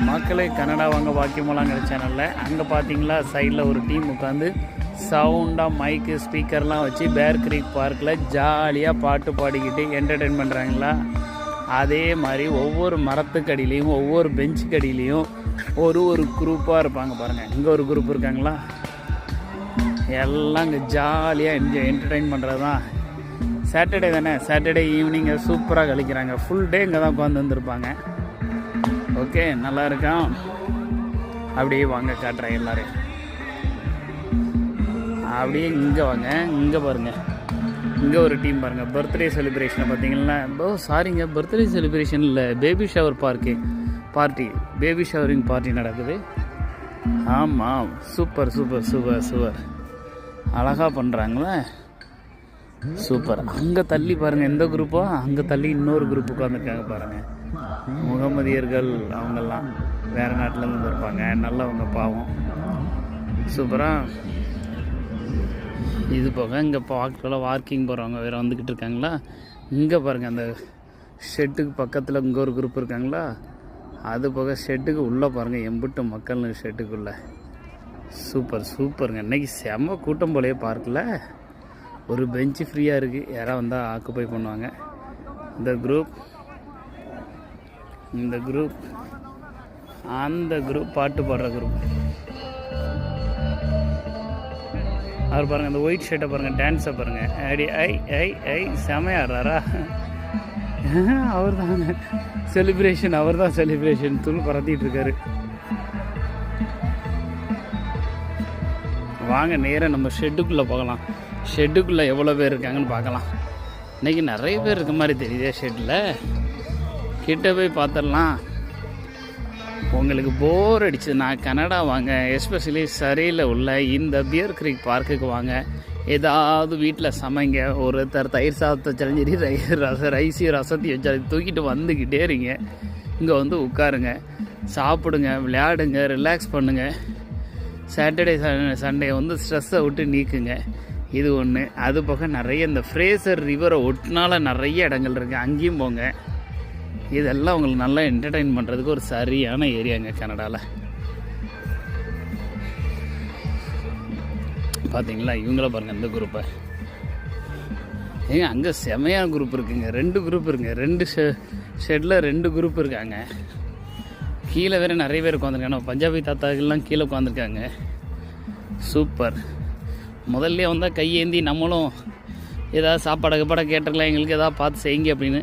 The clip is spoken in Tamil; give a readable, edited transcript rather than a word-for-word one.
மக்களே, கனடா வாங்க பாக்கியமெல்லாங்கிற சேனலில் அங்கே பார்த்தீங்களா சைடில் ஒரு டீம் உட்காந்து சவுண்டாக மைக்கு ஸ்பீக்கர்லாம் வச்சு பேர் கிரீக் பார்க்கில் ஜாலியாக பாட்டு பாடிக்கிட்டு என்டர்டெயின் பண்ணுறாங்களா. அதே மாதிரி ஒவ்வொரு மரத்துக்கடியிலையும் ஒவ்வொரு பெஞ்சுக்கடியிலையும் ஒரு குரூப்பாக இருப்பாங்க பாருங்கள். இங்கே ஒரு குரூப் இருக்காங்களா, எல்லாம் இங்கே ஜாலியாக என்டர்டெயின் பண்ணுறது தான். சாட்டர்டே தானே, சாட்டர்டே ஈவினிங்கை சூப்பராக கழிக்கிறாங்க. ஃபுல் டே இங்கே தான் உட்காந்து வந்துருப்பாங்க. ஓகே, நல்லா இருக்கான். அப்படியே வாங்க காட்டுறேன் எல்லோரும். அப்படியே இங்கே வாங்க, இங்கே பாருங்கள். இங்கே ஒரு டீம் பாருங்கள், பர்த்டே செலிப்ரேஷனை பார்த்தீங்கன்னா. சாரிங்க, பர்த்டே செலிப்ரேஷன் இல்லை, baby shower party baby showering party நடக்குது. ஆமாம், சூப்பர் சூப்பர் சூப்பர் சூப்பர், அழகாக பண்ணுறாங்களே, சூப்பர். அங்கே தள்ளி பாருங்கள், எந்த குரூப்போ அங்கே தள்ளி இன்னொரு குரூப் உட்காந்துருக்காங்க பாருங்கள். முகமதியர்கள், அவங்கெல்லாம் வேறு நாட்டிலேருந்து வந்துருப்பாங்க, நல்லவங்க, பாவம், சூப்பராக. இது போக இங்கே வாக்கிங் போகிறவங்க வேறு வந்துக்கிட்டு இருக்காங்களா. இங்கே பாருங்கள், அந்த ஷெட்டுக்கு பக்கத்தில் இங்கே ஒரு குரூப் இருக்காங்களா. அது போக ஷெட்டுக்கு உள்ளே பாருங்கள், எம்பிட்டு மக்கள் ஷெட்டுக்குள்ளே. சூப்பர் சூப்பருங்க. இன்றைக்கி செம்ம கூட்டம் போலையே பார்க்கல. ஒரு பெஞ்சு ஃப்ரீயாக இருக்குது, யாராவது வந்தால் ஆக்குப்பை பண்ணுவாங்க. இந்த குரூப் அந்த குரூப் பாட்டு பாடுற குரூப். அவர் பாருங்கள், அந்த ஒயிட் ஷர்ட்டை பாருங்கள், டான்ஸை பாருங்கள், அடி ஐ ஐ ஐ செமையாடுறாரா. அவர் தாங்க செலிப்ரேஷன், அவர் தான் செலிப்ரேஷன் தூள் பறத்திட்டு இருக்காரு. வாங்க நேராக நம்ம ஷெட்டுக்குள்ளே போகலாம். ஷெட்டுக்குள்ளே எவ்வளோ பேர் இருக்காங்கன்னு பார்க்கலாம். இன்றைக்கி நிறைய பேர் இருக்க மாதிரி தெரியுதே ஷெட்டில். கிட்ட போய் பார்த்துடலாம். உங்களுக்கு போர் அடிச்சதுன்னா கனடா வாங்க, எஸ்பெஷலி சரியில் உள்ள இந்த பியர் கிரீக் பார்க்குக்கு வாங்க. ஏதாவது வீட்டில் சமைங்க, ஒருத்தர் தயிர் சாதத்தை செஞ்சரி ரைஸையும் ரசத்தையும் வச்சு அதை தூக்கிட்டு வந்துக்கிட்டே இருங்க. இங்கே வந்து உட்காருங்க, சாப்பிடுங்க, விளையாடுங்க, ரிலாக்ஸ் பண்ணுங்கள். சாட்டர்டே சண்டே வந்து ஸ்ட்ரெஸ்ஸை விட்டு நீக்குங்க. இது ஒன்று. அது போக நிறைய இந்த ஃப்ரேசர் ரிவரை ஒட்டினால நிறைய இடங்கள் இருக்குது, அங்கேயும் போங்க. இதெல்லாம் உங்களுக்கு நல்லா என்டர்டெயின் பண்ணுறதுக்கு ஒரு சரியான ஏரியாங்க கனடாவில். பார்த்தீங்களா, இவங்கள பாருங்கள், இந்த குரூப்பை. ஏங்க அங்கே செமையான குரூப் இருக்குங்க, 2 குரூப் இருக்குங்க, 2 ஷெட்டில் 2 குரூப் இருக்காங்க. கீழே வேறு நிறைய பேர் உட்காந்துருக்காங்க. நம்ம பஞ்சாபி தாத்தாக்கெல்லாம் கீழே உட்காந்துருக்காங்க. சூப்பர். முதல்ல வந்தால் கையேந்தி நம்மளும் ஏதாவது சாப்பாடு கேட்டுருக்கலாம், எங்களுக்கு எதாவது பார்த்து செய்யுங்க அப்படின்னு.